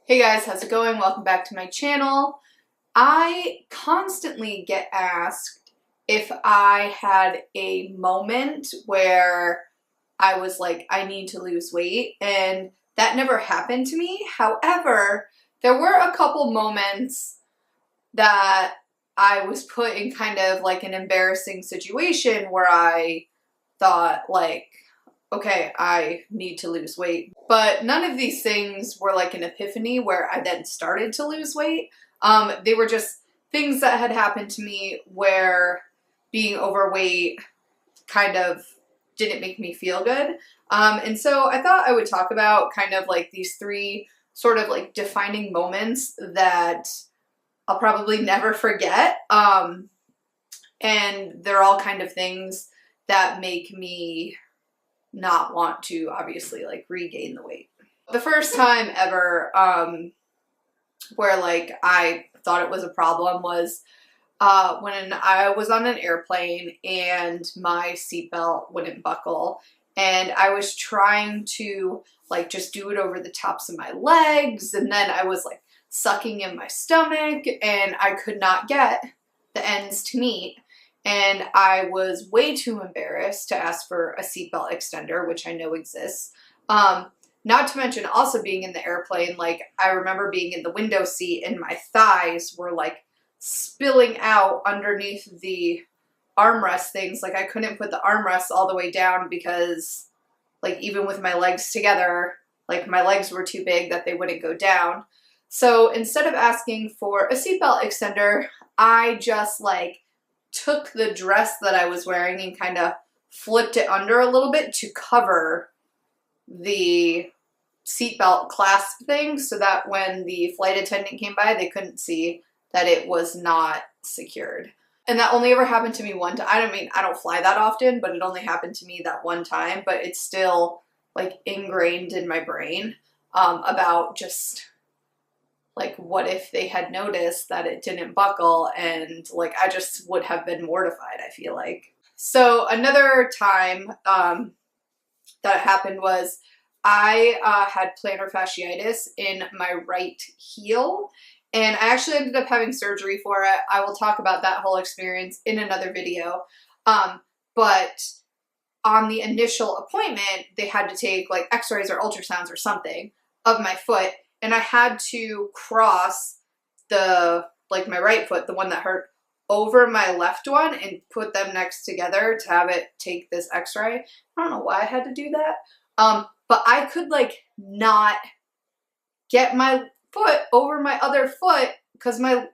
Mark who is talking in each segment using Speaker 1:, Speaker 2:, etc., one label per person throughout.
Speaker 1: Hey guys, how's it going? Welcome back to my channel. I constantly get asked if I had a moment where I was like, I need to lose weight, and that never happened to me. However, there were a couple moments that I was put in kind of like an embarrassing situation where I thought like, okay, I need to lose weight. But none of these things were like an epiphany where I then started to lose weight. They were just things that had happened to me where being overweight kind of didn't make me feel good. And so I thought I would talk about kind of like these three sort of like defining moments that I'll probably never forget. And they're all kind of things that make me not want to obviously like regain the weight. The first time ever where like I thought it was a problem was when I was on an airplane and my seatbelt wouldn't buckle, and I was trying to like just do it over the tops of my legs, and then I was like sucking in my stomach and I could not get the ends to meet. And I was way too embarrassed to ask for a seatbelt extender, which I know exists. Not to mention also being in the airplane, like I remember being in the window seat and my thighs were like spilling out underneath the armrest things. Like I couldn't put the armrests all the way down because like even with my legs together, like my legs were too big that they wouldn't go down. So instead of asking for a seatbelt extender, I just like took the dress that I was wearing and kind of flipped it under a little bit to cover the seatbelt clasp thing so that when the flight attendant came by, they couldn't see that it was not secured. And that only ever happened to me one time. I don't fly that often, but it only happened to me that one time, but it's still like ingrained in my brain about just like, what if they had noticed that it didn't buckle, and like, I just would have been mortified, I feel like. So another time that happened was I had plantar fasciitis in my right heel, and I actually ended up having surgery for it. I will talk about that whole experience in another video. But on the initial appointment, they had to take like x-rays or ultrasounds or something of my foot. And I had to cross my right foot, the one that hurt, over my left one and put them next together to have it take this x-ray. I don't know why I had to do that. But I could like not get my foot over my other foot because my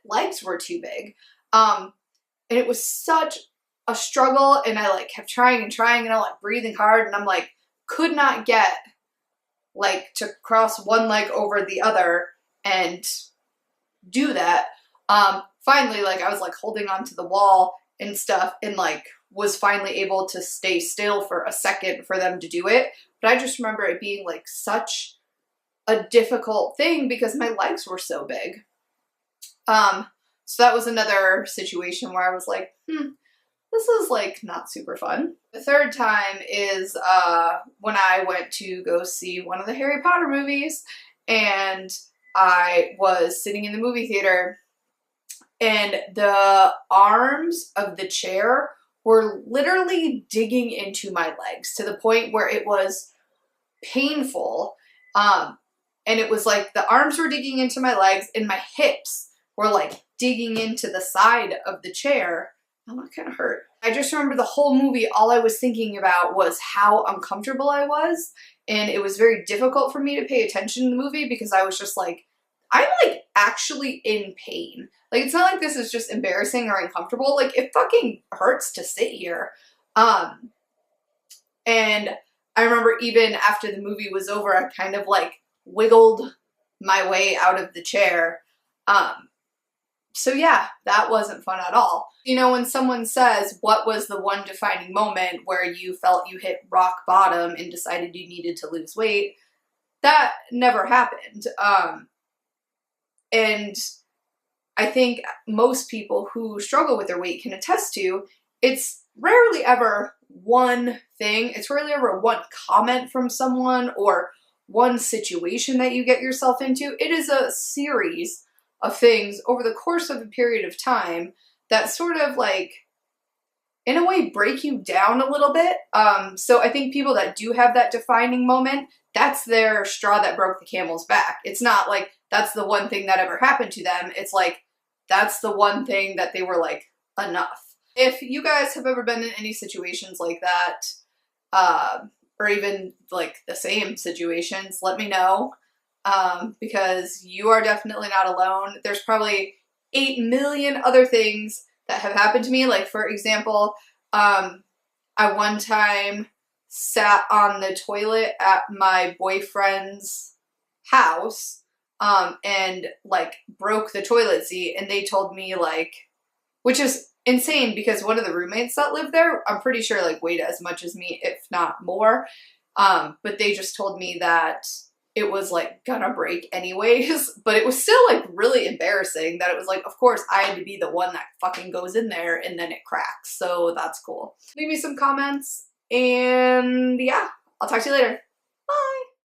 Speaker 1: legs were too big. And it was such a struggle, and I like kept trying and I'm like breathing hard, and I'm like could not get like to cross one leg over the other and do that. Finally, like I was like holding onto the wall and stuff and like was finally able to stay still for a second for them to do it. But I just remember it being like such a difficult thing because my legs were so big. So that was another situation where I was like, this is like not super fun. The third time is when I went to go see one of the Harry Potter movies, and I was sitting in the movie theater, and the arms of the chair were literally digging into my legs to the point where it was painful. And it was like the arms were digging into my legs and my hips were like digging into the side of the chair. Oh, that kind of hurt. I just remember the whole movie, all I was thinking about was how uncomfortable I was, and it was very difficult for me to pay attention in the movie because I was just like, I'm like actually in pain. Like, it's not like this is just embarrassing or uncomfortable. Like, it fucking hurts to sit here. And I remember even after the movie was over, I kind of like wiggled my way out of the chair. So yeah, that wasn't fun at all. You know, when someone says, what was the one defining moment where you felt you hit rock bottom and decided you needed to lose weight, that never happened. And I think most people who struggle with their weight can attest to, it's rarely ever one thing. It's rarely ever one comment from someone or one situation that you get yourself into. It is a series of things over the course of a period of time that sort of like, in a way, break you down a little bit. So I think people that do have that defining moment, that's their straw that broke the camel's back. It's not like that's the one thing that ever happened to them. It's like, that's the one thing that they were like, enough. If you guys have ever been in any situations like that, or even like the same situations, let me know, because you are definitely not alone. There's probably 8 million other things that have happened to me. Like, for example, I one time sat on the toilet at my boyfriend's house, and like broke the toilet seat, and they told me like, which is insane because one of the roommates that lived there, I'm pretty sure like weighed as much as me, if not more. But they just told me that it was like gonna break anyways, but it was still like really embarrassing that it was like, of course I had to be the one that fucking goes in there and then it cracks. So that's cool. Leave me some comments and yeah, I'll talk to you later. Bye.